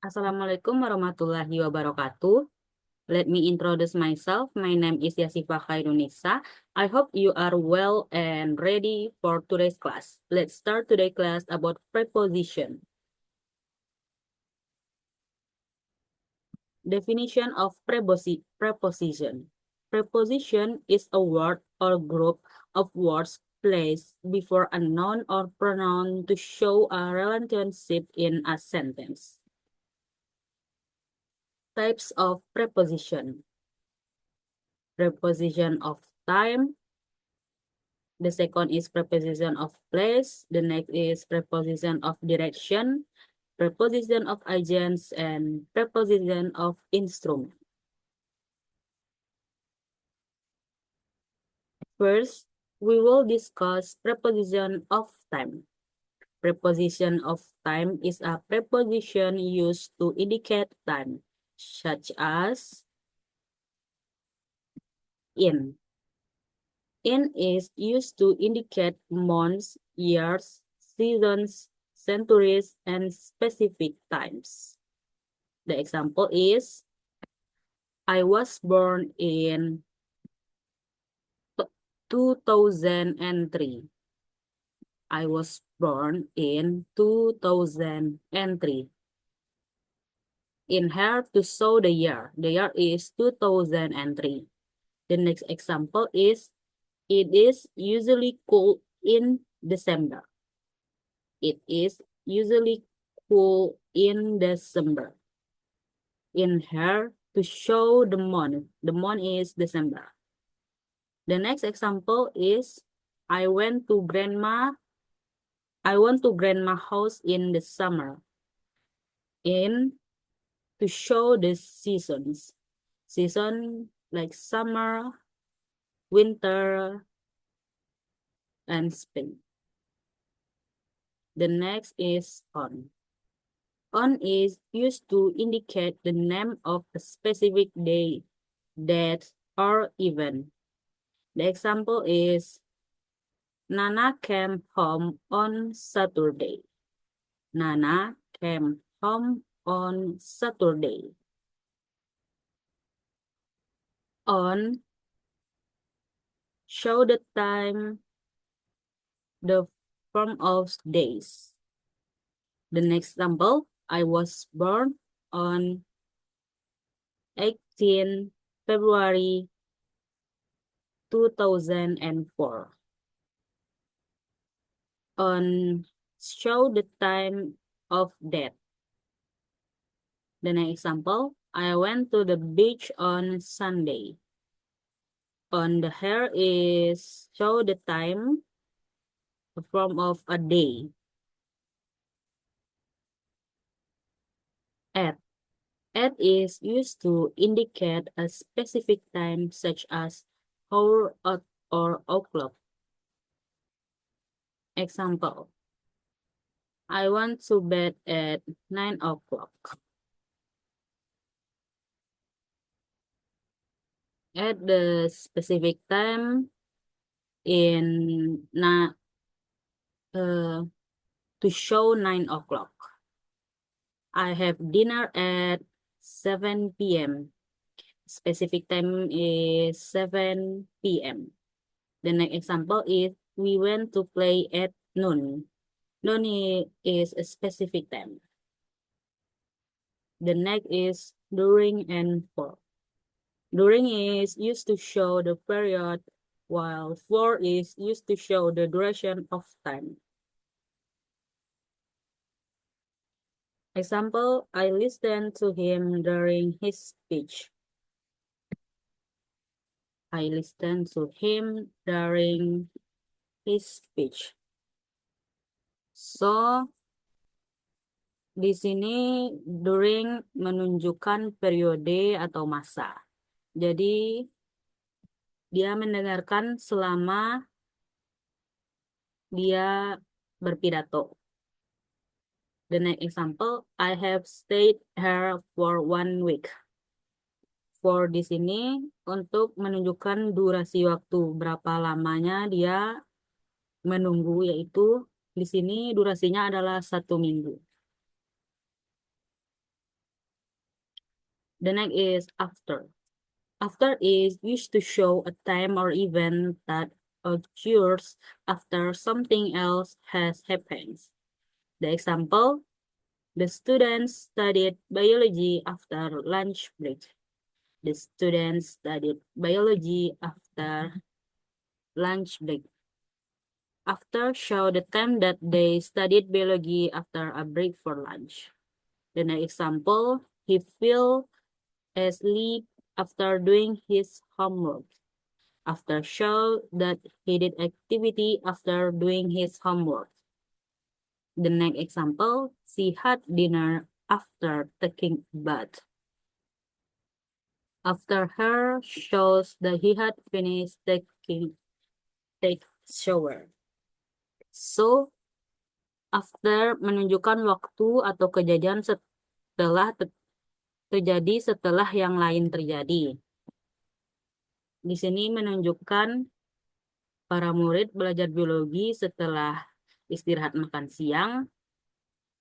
Assalamualaikum warahmatullahi wabarakatuh. Let me introduce myself. My name is Yasifa Khairunisa. I hope you are well and ready for today's class. Let's start today's class about preposition. Definition of preposition. Preposition is a word or group of words placed before a noun or pronoun to show a relationship in a sentence. Types of preposition. Preposition of time. The second is preposition of place. The next is preposition of direction, preposition of agents, and preposition of instrument. First, we will discuss preposition of time. Preposition of time is a preposition used to indicate time, such as in. In is used to indicate months, years, seasons, centuries, and specific times. The example is, I was born in 2003. I was born in 2003. In here to show the year. The year is 2003. The next example is, it is usually cold in December. It is usually cool in December. In here to show the month. The month is December. The next example is, I went to grandma's house in the summer. In to show the seasons. Season like summer, winter, and spring. The next is on. On is used to indicate the name of a specific day, date, or event. The example is, Nana came home on Saturday. Nana came home on Saturday. On show the time, the form of days. The next example, I was born on 18 February 2004. On show the time of death. The next example, I went to the beach on Sunday. On the hair is show the time, the form of a day. At. At is used to indicate a specific time such as hour or o'clock. Example, I want to bed at 9 o'clock. At the specific time in to show 9 o'clock. I have dinner at 7 p.m. Specific time is 7 p.m. The next example is, we went to play at noon. Noon is a specific time. The next is during and for. During is used to show the period, while for is used to show the duration of time. Example, I listened to him during his speech. I listened to him during his speech. So, di sini during menunjukkan periode atau masa. Jadi, dia mendengarkan selama dia berpidato. The next example, I have stayed here for 1 week. For di sini untuk menunjukkan durasi waktu, berapa lamanya dia menunggu, yaitu di sini durasinya adalah 1 minggu. The next is after. After is used to show a time or event that occurs after something else has happened. The example, the students studied biology after lunch break. The students studied biology after lunch break. After show the time that they studied biology after a break for lunch. The next example, he fell asleep after doing his homework. After show that he did activity after doing his homework. The next example, she had dinner after taking a bath. After her shows that he had finished take shower. So, after menunjukkan waktu atau kejadian terjadi setelah yang lain terjadi. Di sini menunjukkan para murid belajar biologi setelah istirahat makan siang,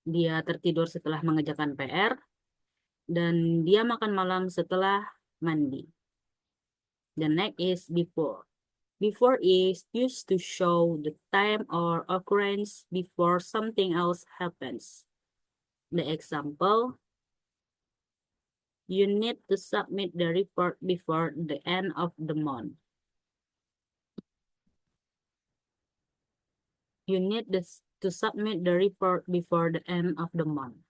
dia tertidur setelah mengerjakan PR, dan dia makan malam setelah mandi. The next is before. Before is used to show the time or occurrence before something else happens. The example, you need to submit the report before the end of the month. You need to submit the report before the end of the month.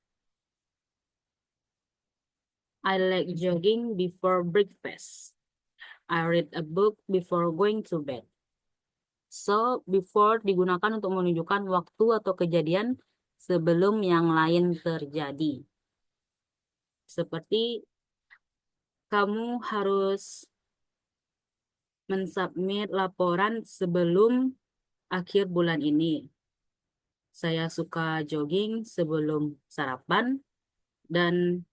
I like jogging before breakfast. I read a book before going to bed. So, before digunakan untuk menunjukkan waktu atau kejadian sebelum yang lain terjadi. Seperti kamu harus mensubmit laporan sebelum akhir bulan ini. Saya suka jogging sebelum sarapan dan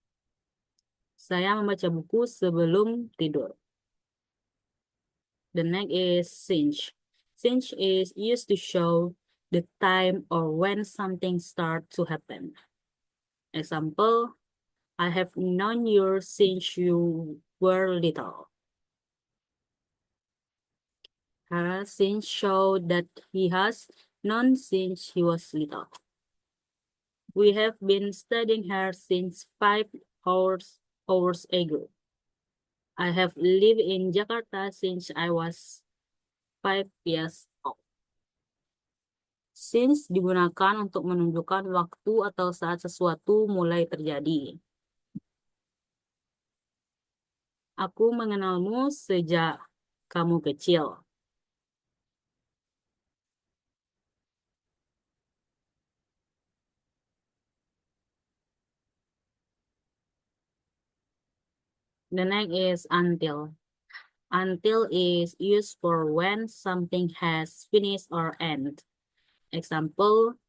saya membaca buku sebelum tidur. The next is since. Since is used to show the time or when something starts to happen. Example, I have known you since you were little. Her since show that he has known since he was little. We have been studying her since 5 hours ago. I have lived in Jakarta since I was 5 years old. Since digunakan untuk menunjukkan waktu atau saat sesuatu mulai terjadi. Aku mengenalmu sejak kamu kecil. The next is until. Until is used for when something has finished or end. Example,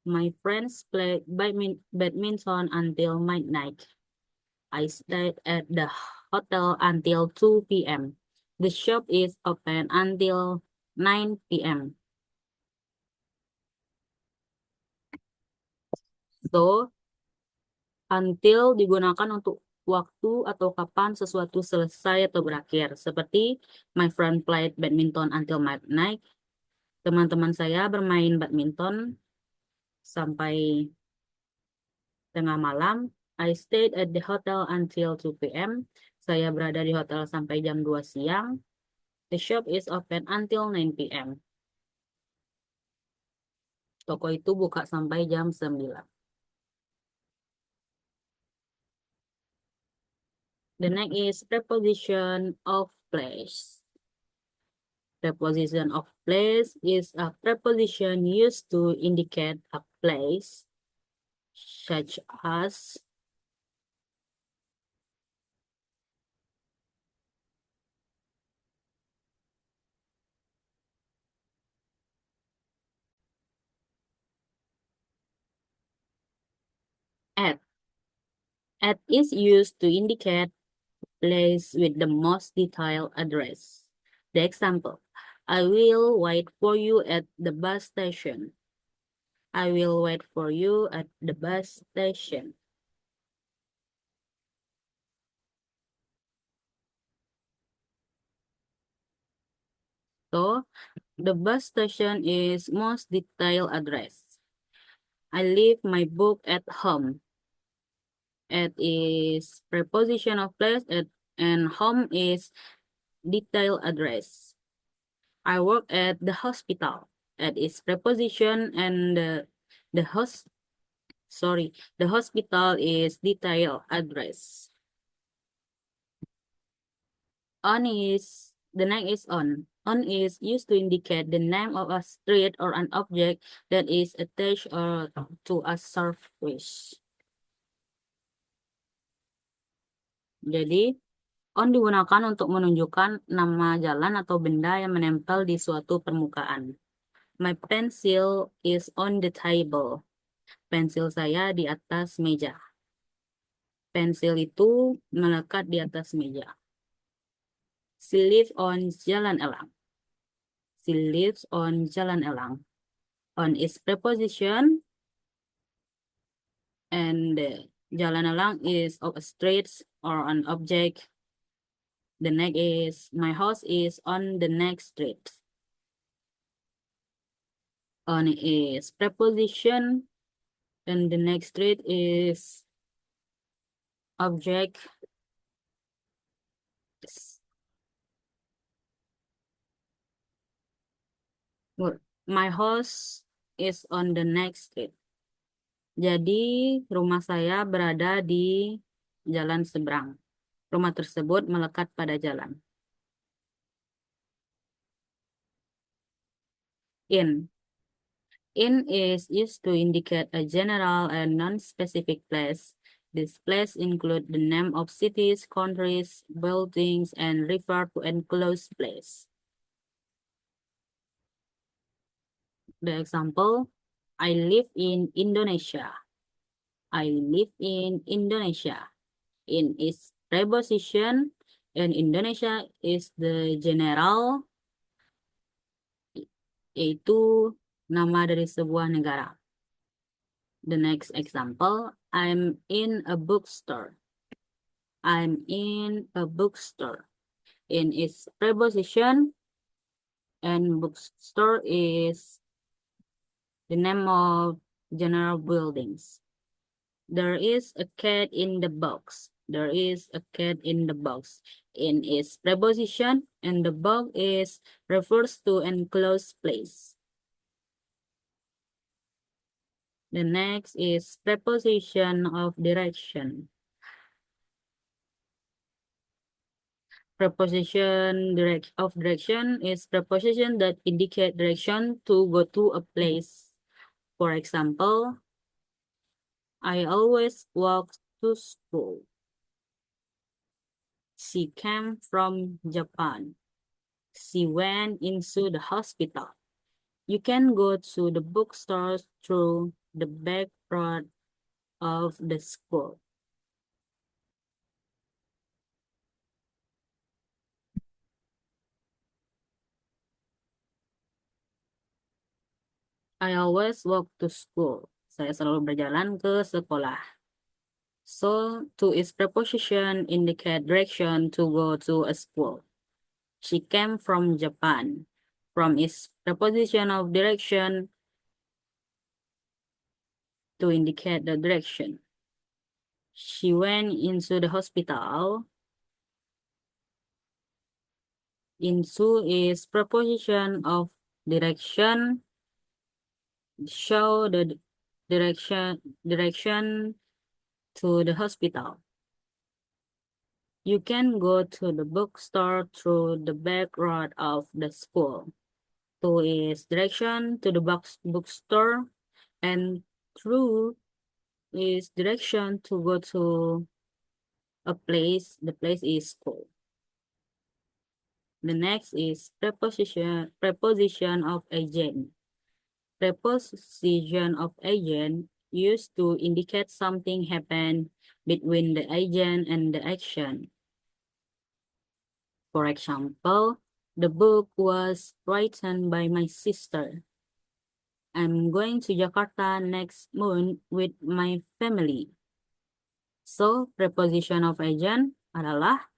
my friends played badminton until midnight. I stayed at the hotel until 2 p.m. The shop is open until 9 p.m. So, until digunakan untuk waktu atau kapan sesuatu selesai atau berakhir. Seperti, my friend played badminton until midnight. Teman-teman saya bermain badminton sampai tengah malam. I stayed at the hotel until 2 p.m. Saya berada di hotel sampai jam 2 siang. The shop is open until 9 p.m. Toko itu buka sampai jam 9. The next is preposition of place. Preposition of place is a preposition used to indicate a place, such as at. At is used to indicate place with the most detailed address. The example, I will wait for you at the bus station. I will wait for you at the bus station. So, the bus station is most detailed address. I leave my book at home. At is preposition of place and home is detailed address. I work at the hospital. At is preposition and the host the hospital is detailed address. On is the next is on. On is used to indicate the name of a street or an object that is attached or to a surface. Jadi, on digunakan untuk menunjukkan nama jalan atau benda yang menempel di suatu permukaan. My pencil is on the table. Pensil saya di atas meja. Pensil itu melekat di atas meja. She lives on Jalan Elang. She lives on Jalan Elang. On is preposition and Jalan Elang is of a street or an object. The next is my house is on the next street. On is preposition and the next street is object. My house is on the next street. Jadi rumah saya berada di jalan seberang. Rumah tersebut melekat pada jalan. In. In is used to indicate a general and non-specific place. These places include the name of cities, countries, buildings, and refer to enclosed place. The example, I live in Indonesia. I live in Indonesia. In is preposition and Indonesia is the general, yaitu nama dari sebuah negara. The next example, I'm in a bookstore. I'm in a bookstore. In is preposition and bookstore is the name of general buildings. There is a cat in the box. There is a cat in the box. In is preposition and the box is refers to enclosed place. The next is preposition of direction. Preposition of direction is preposition that indicate direction to go to a place. For example, I always walk to school. She came from Japan. She went into the hospital. You can go to the bookstore through the back road of the school. I always walk to school. Saya selalu berjalan ke sekolah. So, to is preposition indicate direction to go to a school. She came from Japan. From is preposition of direction to indicate the direction. She went into the hospital. Into is preposition of direction. Show the direction to the hospital. You can go to the bookstore through the back road of the school. To is direction to the bookstore and through is direction to go to a place. The place is school. The next is preposition of agent. Preposition of agent used to indicate something happened between the agent and the action. For example, the book was written by my sister. I'm going to Jakarta next month with my family. So, preposition of agent adalah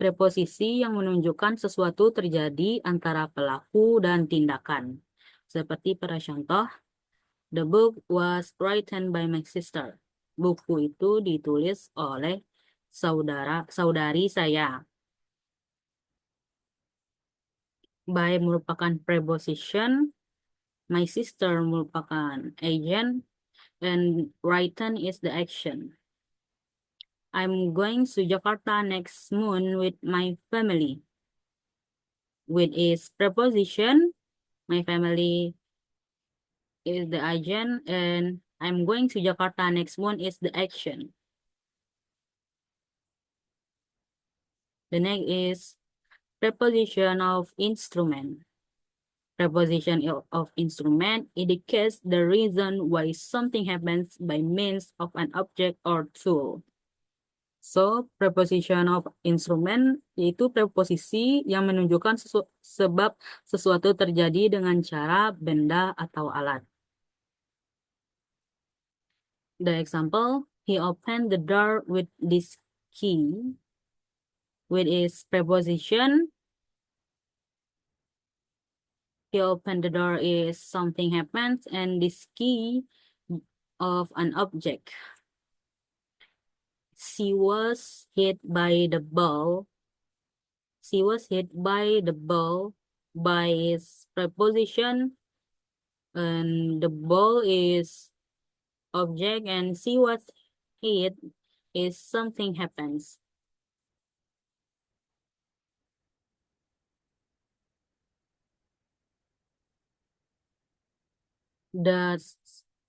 preposisi yang menunjukkan sesuatu terjadi antara pelaku dan tindakan. Seperti pada contoh, the book was written by my sister. Buku itu ditulis oleh saudari saya. By merupakan preposition, my sister merupakan agent, and written is the action. I'm going to Jakarta next month with my family. With its preposition, my family is the agent, and I'm going to Jakarta next month is the action. The next is preposition of instrument. Preposition of instrument indicates the reason why something happens by means of an object or tool. So, preposition of instrument yaitu preposisi yang menunjukkan sebab sesuatu terjadi dengan cara benda atau alat. The example, he opened the door with this key. With its preposition, he opened the door is something happens, and this key of an object. She was hit by the ball. She was hit by the ball by its preposition, and the ball is object, and she was hit is something happens. That's,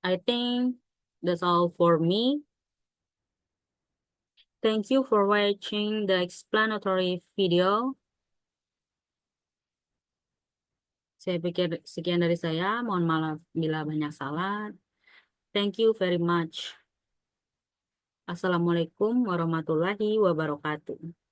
I think that's all for me. Thank you for watching the explanatory video. Saya pikir sekian dari saya. Mohon maaf bila banyak salah. Thank you very much. Assalamualaikum warahmatullahi wabarakatuh.